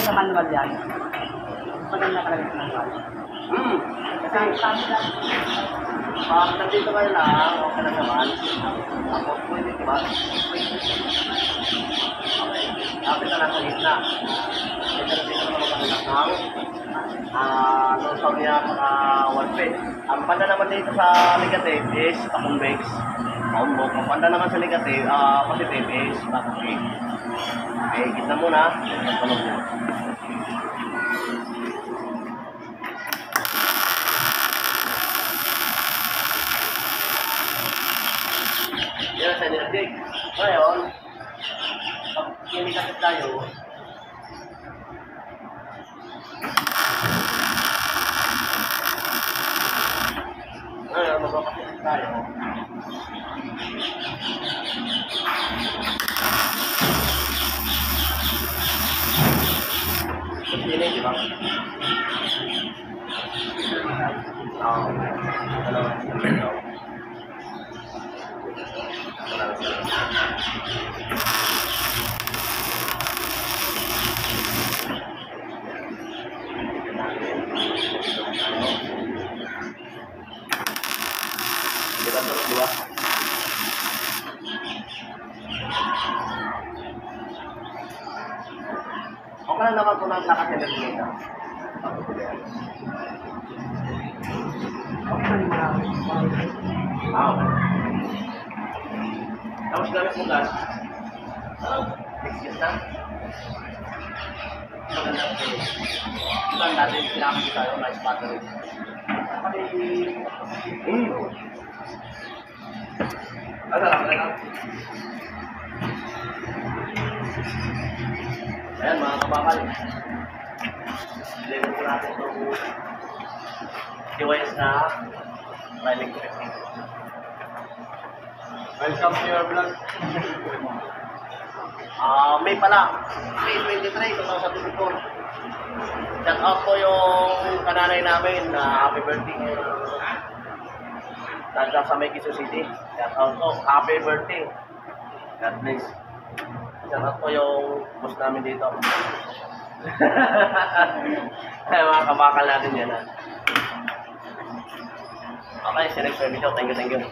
sa manual yan. Maganda talaga sa manual. Kasi sabi lang. Nandito kayo lang, okay lang naman. Tapos pwede, diba? Okay. Kapit na lang sa gitna. Ito na dito naman ng no sabi niya mga 1 feet. Ang panda naman dito sa negative is convex. Paumbok. Ang panda naman sa negative, positive is backflip. Okay, gitna muna. Pagpalog niya. Yan sa negative. Ngayon, pag kinikasip tayo, magpapakasip tayo. Ini, di ba? Dua. Okay lang naman po ng lakas energy nito. Okay, marami. Okay. Tapos gamit mo gas. Next na. Maganda po. Diba ang dati kailangan tayo ng battery. Ano lang. Ayan mga kabakal. Deliver po natin itong device na electric. Welcome to your vlog. May pala, May 23, 2024. Shout out po yung kananay namin na happy birthday ngayon. Nandang sa May Quezon City. Shout out po, happy birthday. God bless. Shout out po yung boss namin dito. Ay, mga kabakal natin yan. Okay, see you next video. Thank you.